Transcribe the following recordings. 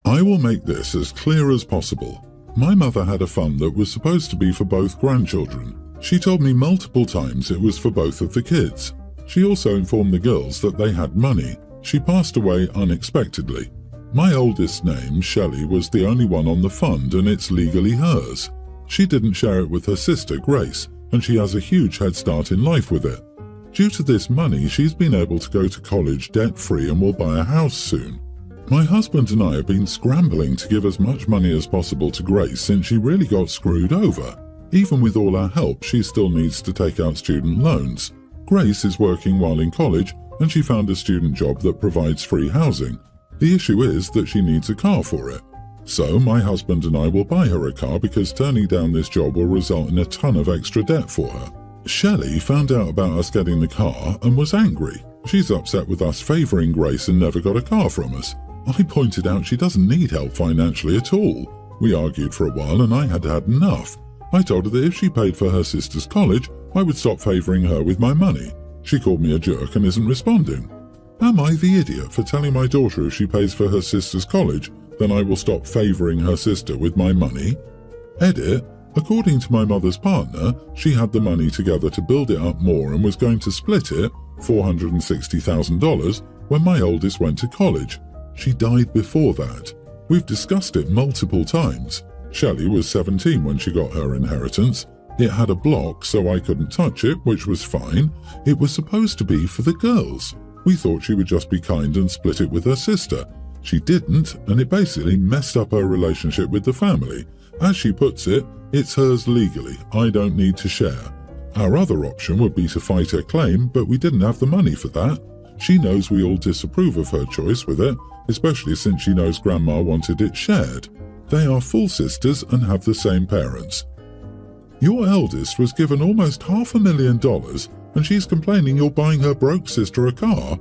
I will make this as clear as possible. My mother had a fund that was supposed to be for both grandchildren. She told me multiple times it was for both of the kids. She also informed the girls that they had money. She passed away unexpectedly. My oldest name, Shelley, was the only one on the fund and it's legally hers. She didn't share it with her sister, Grace, and she has a huge head start in life with it. Due to this money, she's been able to go to college debt-free and will buy a house soon. My husband and I have been scrambling to give as much money as possible to Grace since she really got screwed over. Even with all our help, she still needs to take out student loans. Grace is working while in college and she found a student job that provides free housing. The issue is that she needs a car for it. So my husband and I will buy her a car because turning down this job will result in a ton of extra debt for her. Shelley found out about us getting the car and was angry. She's upset with us favouring Grace and never got a car from us. I pointed out she doesn't need help financially at all. We argued for a while and I had had enough. I told her that if she paid for her sister's college, I would stop favouring her with my money. She called me a jerk and isn't responding. Am I the idiot for telling my daughter if she pays for her sister's college, then I will stop favouring her sister with my money? Edit. According to my mother's partner, she had the money together to build it up more and was going to split it, $460,000, when my oldest went to college. She died before that. We've discussed it multiple times. Shelley was 17 when she got her inheritance. It had a block, so I couldn't touch it, which was fine. It was supposed to be for the girls. We thought she would just be kind and split it with her sister. She didn't, and it basically messed up her relationship with the family. As she puts it, it's hers legally. I don't need to share. Our other option would be to fight her claim, but we didn't have the money for that. She knows we all disapprove of her choice with it, especially since she knows Grandma wanted it shared. They are full sisters and have the same parents. Your eldest was given almost $500,000 and she's complaining you're buying her broke sister a car?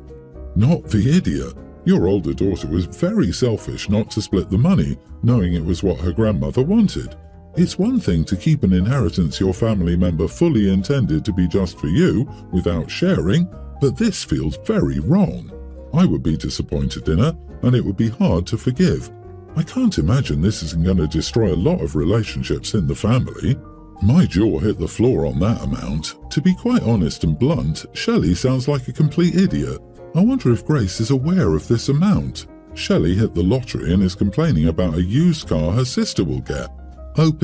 Not the idiot. Your older daughter was very selfish not to split the money, knowing it was what her grandmother wanted. It's one thing to keep an inheritance your family member fully intended to be just for you without sharing, but this feels very wrong. I would be disappointed in her, and it would be hard to forgive. I can't imagine this isn't going to destroy a lot of relationships in the family. My jaw hit the floor on that amount. To be quite honest and blunt, Shelley sounds like a complete idiot. I wonder if Grace is aware of this amount. Shelley hit the lottery and is complaining about a used car her sister will get. OP,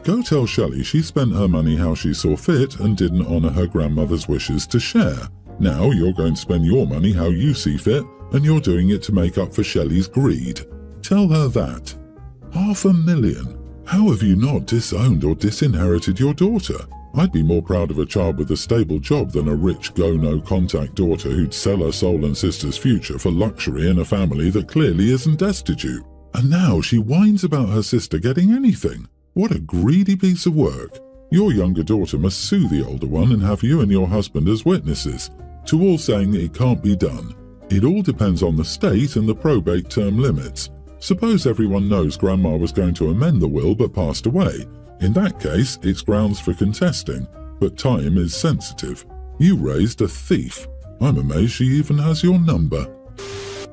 go tell Shelley she spent her money how she saw fit and didn't honour her grandmother's wishes to share. Now you're going to spend your money how you see fit, and you're doing it to make up for Shelley's greed. Tell her that. $500,000. How have you not disowned or disinherited your daughter? I'd be more proud of a child with a stable job than a rich go-no-contact daughter who'd sell her soul and sister's future for luxury in a family that clearly isn't destitute. And now she whines about her sister getting anything. What a greedy piece of work. Your younger daughter must sue the older one and have you and your husband as witnesses, to all saying it can't be done. It all depends on the state and the probate term limits. Suppose everyone knows Grandma was going to amend the will but passed away. In that case, it's grounds for contesting, but time is sensitive. You raised a thief. I'm amazed she even has your number.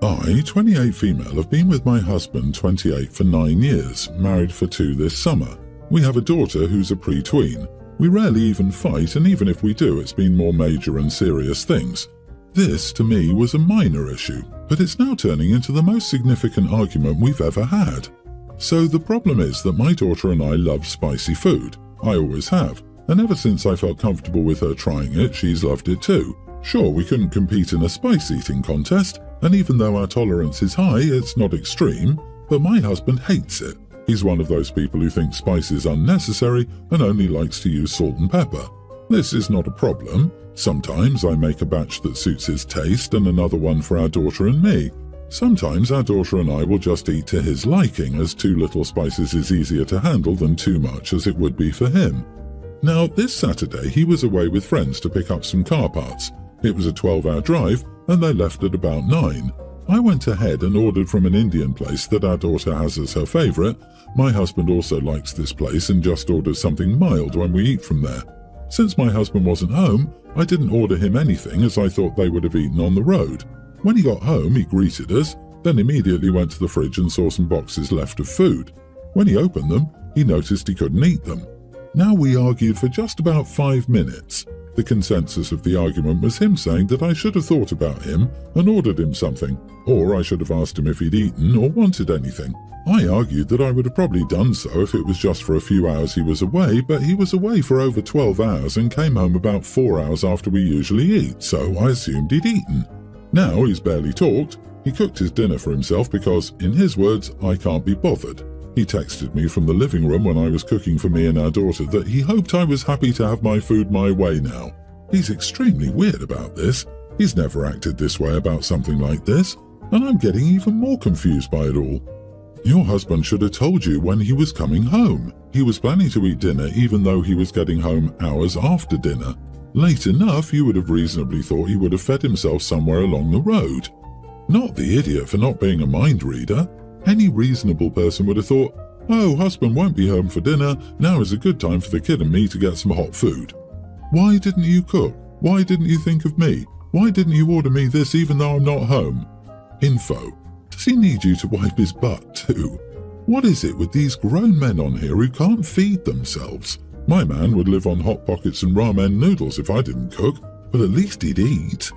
I, 28 female, have been with my husband, 28, for 9 years, married for 2 this summer. We have a daughter who's a pre-tween. We rarely even fight, and even if we do, it's been more major and serious things. This, to me, was a minor issue, but it's now turning into the most significant argument we've ever had. So the problem is that my daughter and I love spicy food. I always have, and ever since I felt comfortable with her trying it, she's loved it too. Sure, we couldn't compete in a spice eating contest, and even though our tolerance is high, it's not extreme, but my husband hates it. He's one of those people who thinks spice is unnecessary and only likes to use salt and pepper. This is not a problem. Sometimes I make a batch that suits his taste and another one for our daughter and me. Sometimes our daughter and I will just eat to his liking, as too little spices is easier to handle than too much as it would be for him. Now, this Saturday he was away with friends to pick up some car parts. It was a 12-hour drive and they left at about 9. I went ahead and ordered from an Indian place that our daughter has as her favourite. My husband also likes this place and just orders something mild when we eat from there. Since my husband wasn't home, I didn't order him anything as I thought they would have eaten on the road. When he got home, he greeted us, then immediately went to the fridge and saw some boxes left of food. When he opened them, he noticed he couldn't eat them. Now we argued for just about 5 minutes. The consensus of the argument was him saying that I should have thought about him and ordered him something, or I should have asked him if he'd eaten or wanted anything. I argued that I would have probably done so if it was just for a few hours he was away, but he was away for over 12 hours and came home about 4 hours after we usually eat, so I assumed he'd eaten. Now he's barely talked. He cooked his dinner for himself because, in his words, I can't be bothered. He texted me from the living room when I was cooking for me and our daughter that he hoped I was happy to have my food my way now. He's extremely weird about this. He's never acted this way about something like this, and I'm getting even more confused by it all. Your husband should have told you when he was coming home. He was planning to eat dinner even though he was getting home hours after dinner. Late enough, you would have reasonably thought he would have fed himself somewhere along the road. Not the idiot for not being a mind reader. Any reasonable person would have thought, oh, husband won't be home for dinner, now is a good time for the kid and me to get some hot food. Why didn't you cook? Why didn't you think of me? Why didn't you order me this even though I'm not home? Info. Does he need you to wipe his butt too? What is it with these grown men on here who can't feed themselves? My man would live on Hot Pockets and ramen noodles if I didn't cook, but at least he'd eat.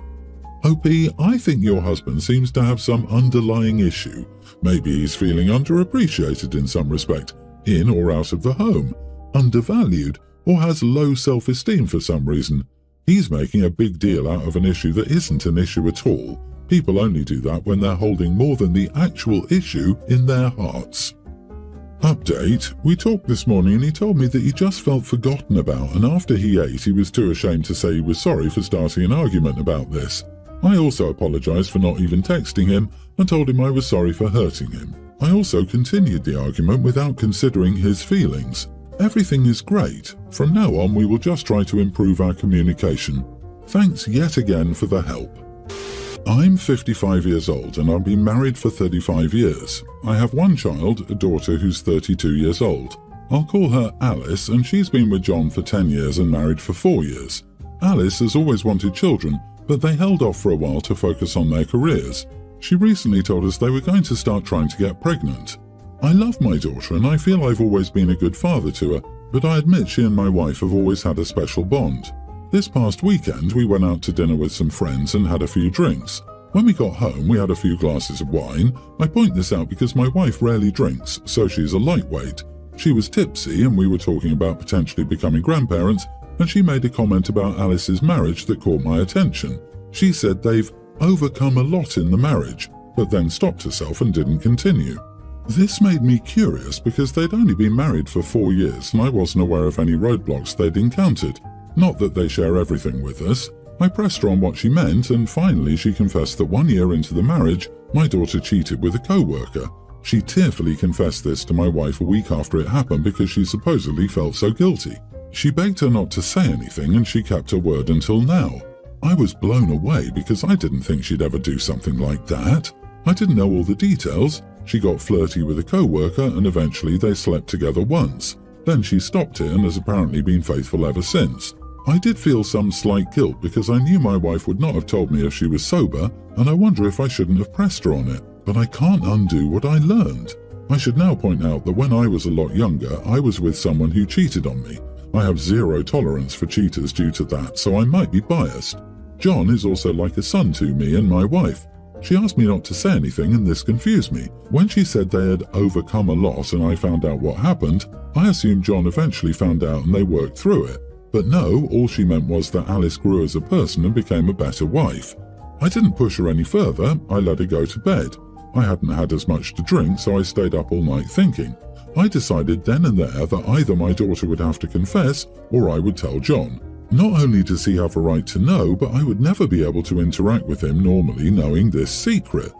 OP, I think your husband seems to have some underlying issue. Maybe he's feeling underappreciated in some respect, in or out of the home, undervalued, or has low self-esteem for some reason. He's making a big deal out of an issue that isn't an issue at all. People only do that when they're holding more than the actual issue in their hearts. Update, we talked this morning and he told me that he just felt forgotten about, and after he ate he was too ashamed to say he was sorry for starting an argument about this. I also apologised for not even texting him and told him I was sorry for hurting him. I also continued the argument without considering his feelings. Everything is great. From now on we will just try to improve our communication. Thanks yet again for the help. I'm 55 years old and I've been married for 35 years. I have one child, a daughter who's 32 years old. I'll call her Alice, and she's been with John for 10 years and married for 4 years. Alice has always wanted children, but they held off for a while to focus on their careers. She recently told us they were going to start trying to get pregnant. I love my daughter and I feel I've always been a good father to her, but I admit she and my wife have always had a special bond. This past weekend we went out to dinner with some friends and had a few drinks. When we got home we had a few glasses of wine. I point this out because my wife rarely drinks, so she's a lightweight. She was tipsy and we were talking about potentially becoming grandparents, and she made a comment about Alice's marriage that caught my attention. She said they've overcome a lot in the marriage, but then stopped herself and didn't continue. This made me curious because they'd only been married for 4 years and I wasn't aware of any roadblocks they'd encountered. Not that they share everything with us. I pressed her on what she meant, and finally she confessed that 1 year into the marriage, my daughter cheated with a co-worker. She tearfully confessed this to my wife a week after it happened because she supposedly felt so guilty. She begged her not to say anything and she kept her word until now. I was blown away because I didn't think she'd ever do something like that. I didn't know all the details. She got flirty with a co-worker and eventually they slept together once. Then she stopped it and has apparently been faithful ever since. I did feel some slight guilt because I knew my wife would not have told me if she was sober, and I wonder if I shouldn't have pressed her on it. But I can't undo what I learned. I should now point out that when I was a lot younger, I was with someone who cheated on me. I have zero tolerance for cheaters due to that, so I might be biased. John is also like a son to me and my wife. She asked me not to say anything and this confused me. When she said they had overcome a lot and I found out what happened, I assumed John eventually found out and they worked through it. But no, all she meant was that Alice grew as a person and became a better wife. I didn't push her any further, I let her go to bed. I hadn't had as much to drink, so I stayed up all night thinking. I decided then and there that either my daughter would have to confess or I would tell John. Not only does he have a right to know, but I would never be able to interact with him normally knowing this secret.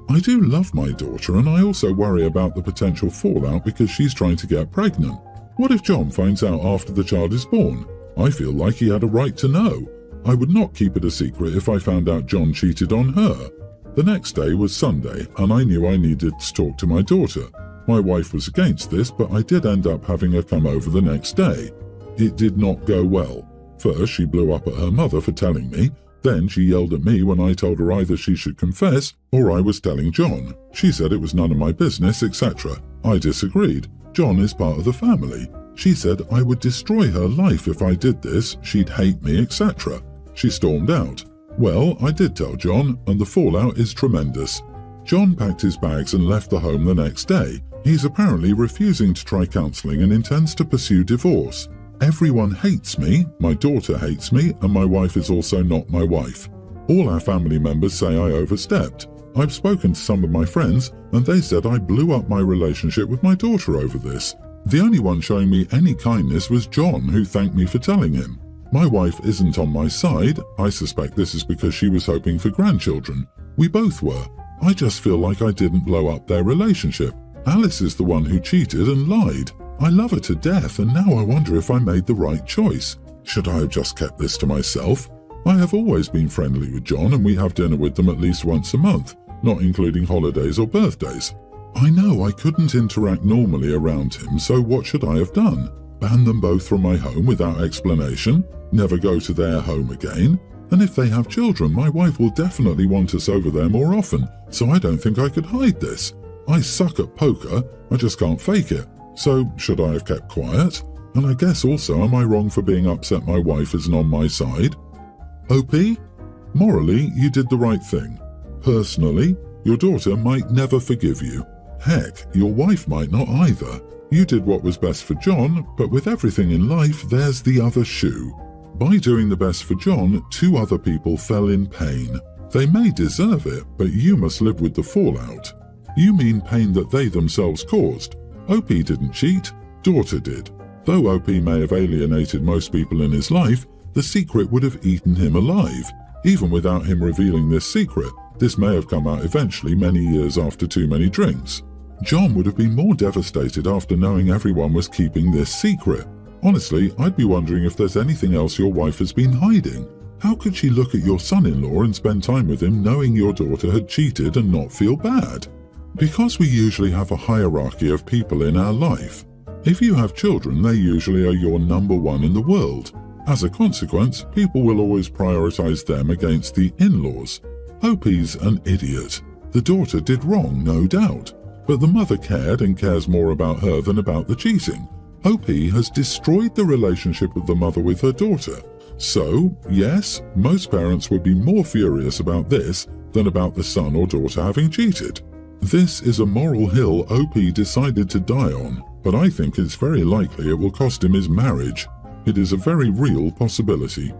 I do love my daughter and I also worry about the potential fallout because she's trying to get pregnant. What if John finds out after the child is born? I feel like he had a right to know. I would not keep it a secret if I found out John cheated on her. The next day was Sunday and I knew I needed to talk to my daughter. My wife was against this, but I did end up having her come over the next day. It did not go well. First, she blew up at her mother for telling me. Then she yelled at me when I told her either she should confess or I was telling John. She said it was none of my business, etc. I disagreed. John is part of the family. She said I would destroy her life if I did this, she'd hate me, etc. She stormed out. Well, I did tell John, and the fallout is tremendous. John packed his bags and left the home the next day. He's apparently refusing to try counselling and intends to pursue divorce. Everyone hates me, my daughter hates me, and my wife is also not my wife. All our family members say I overstepped. I've spoken to some of my friends, and they said I blew up my relationship with my daughter over this. The only one showing me any kindness was John, who thanked me for telling him. My wife isn't on my side. I suspect this is because she was hoping for grandchildren. We both were. I just feel like I didn't blow up their relationship. Alice is the one who cheated and lied. I love her to death, and now I wonder if I made the right choice. Should I have just kept this to myself? I have always been friendly with John, and we have dinner with them at least once a month, not including holidays or birthdays. I know I couldn't interact normally around him, so what should I have done? Ban them both from my home without explanation? Never go to their home again? And if they have children, my wife will definitely want us over there more often, so I don't think I could hide this. I suck at poker, I just can't fake it. So, should I have kept quiet? And I guess also, am I wrong for being upset my wife isn't on my side? OP? Morally, you did the right thing. Personally, your daughter might never forgive you. Heck, your wife might not either. You did what was best for John, but with everything in life, there's the other shoe. By doing the best for John, 2 other people fell in pain. They may deserve it, but you must live with the fallout. You mean pain that they themselves caused. OP didn't cheat, daughter did. Though OP may have alienated most people in his life, the secret would have eaten him alive. Even without him revealing this secret, this may have come out eventually many years after too many drinks. John would have been more devastated after knowing everyone was keeping this secret. Honestly, I'd be wondering if there's anything else your wife has been hiding. How could she look at your son-in-law and spend time with him knowing your daughter had cheated and not feel bad? Because we usually have a hierarchy of people in our life. If you have children, they usually are your number one in the world. As a consequence, people will always prioritize them against the in-laws. OP's an idiot. The daughter did wrong, no doubt. But the mother cared and cares more about her than about the cheating. OP has destroyed the relationship of the mother with her daughter. So, yes, most parents would be more furious about this than about the son or daughter having cheated. This is a moral hill OP decided to die on, but I think it's very likely it will cost him his marriage. It is a very real possibility.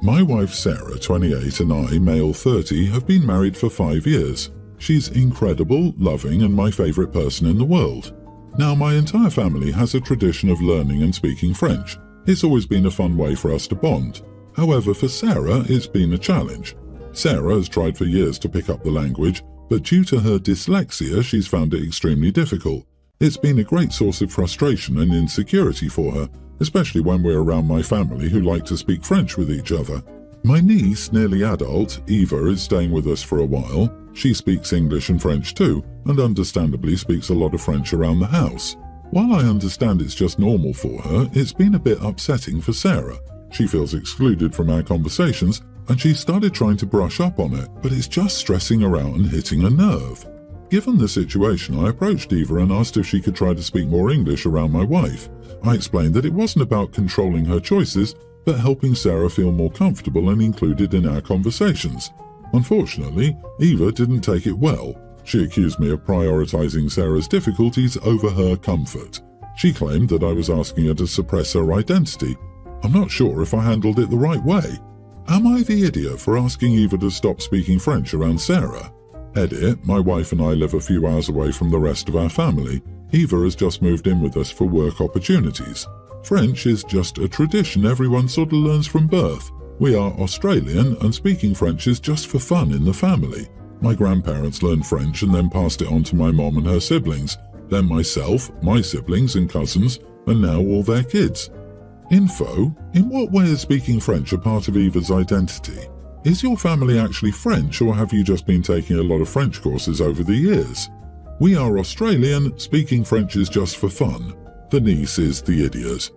My wife Sarah, 28, and I, male 30, have been married for 5 years. She's incredible, loving, and my favorite person in the world. Now, my entire family has a tradition of learning and speaking French. It's always been a fun way for us to bond. However, for Sarah, it's been a challenge. Sarah has tried for years to pick up the language, but due to her dyslexia, she's found it extremely difficult. It's been a great source of frustration and insecurity for her, especially when we're around my family who like to speak French with each other. My niece, nearly adult, Eva, is staying with us for a while. She speaks English and French too, and understandably speaks a lot of French around the house. While I understand it's just normal for her, it's been a bit upsetting for Sarah. She feels excluded from our conversations, and she started trying to brush up on it, but it's just stressing her out and hitting a nerve. Given the situation, I approached Eva and asked if she could try to speak more English around my wife. I explained that it wasn't about controlling her choices, but helping Sarah feel more comfortable and included in our conversations. Unfortunately, Eva didn't take it well. She accused me of prioritizing Sarah's difficulties over her comfort. She claimed that I was asking her to suppress her identity. I'm not sure if I handled it the right way. Am I the idiot for asking Eva to stop speaking French around Sarah? Edit, my wife and I live a few hours away from the rest of our family. Eva has just moved in with us for work opportunities. French is just a tradition everyone sort of learns from birth. We are Australian, and speaking French is just for fun in the family. My grandparents learned French and then passed it on to my mom and her siblings, then myself, my siblings and cousins, and now all their kids. Info: in what way is speaking French a part of Eva's identity? Is your family actually French, or have you just been taking a lot of French courses over the years? We are Australian, speaking French is just for fun. The niece is the idiot.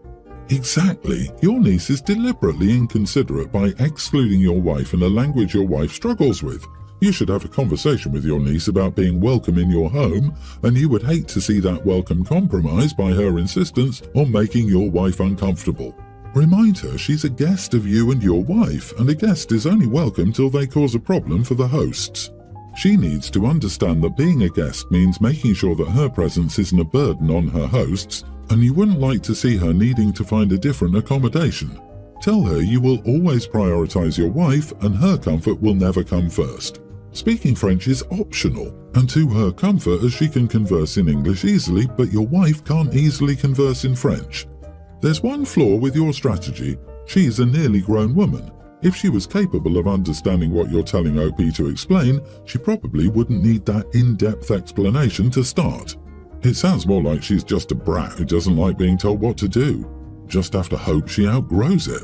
Exactly. Your niece is deliberately inconsiderate by excluding your wife in a language your wife struggles with. You should have a conversation with your niece about being welcome in your home, and you would hate to see that welcome compromised by her insistence on making your wife uncomfortable. Remind her she's a guest of you and your wife, and a guest is only welcome till they cause a problem for the hosts. She needs to understand that being a guest means making sure that her presence isn't a burden on her hosts, and you wouldn't like to see her needing to find a different accommodation. Tell her you will always prioritize your wife and her comfort will never come first. Speaking French is optional, and to her comfort, as she can converse in English easily, but your wife can't easily converse in French. There's one flaw with your strategy. She's a nearly grown woman. If she was capable of understanding what you're telling OP to explain, she probably wouldn't need that in-depth explanation to start. It sounds more like she's just a brat who doesn't like being told what to do. Just have to hope she outgrows it.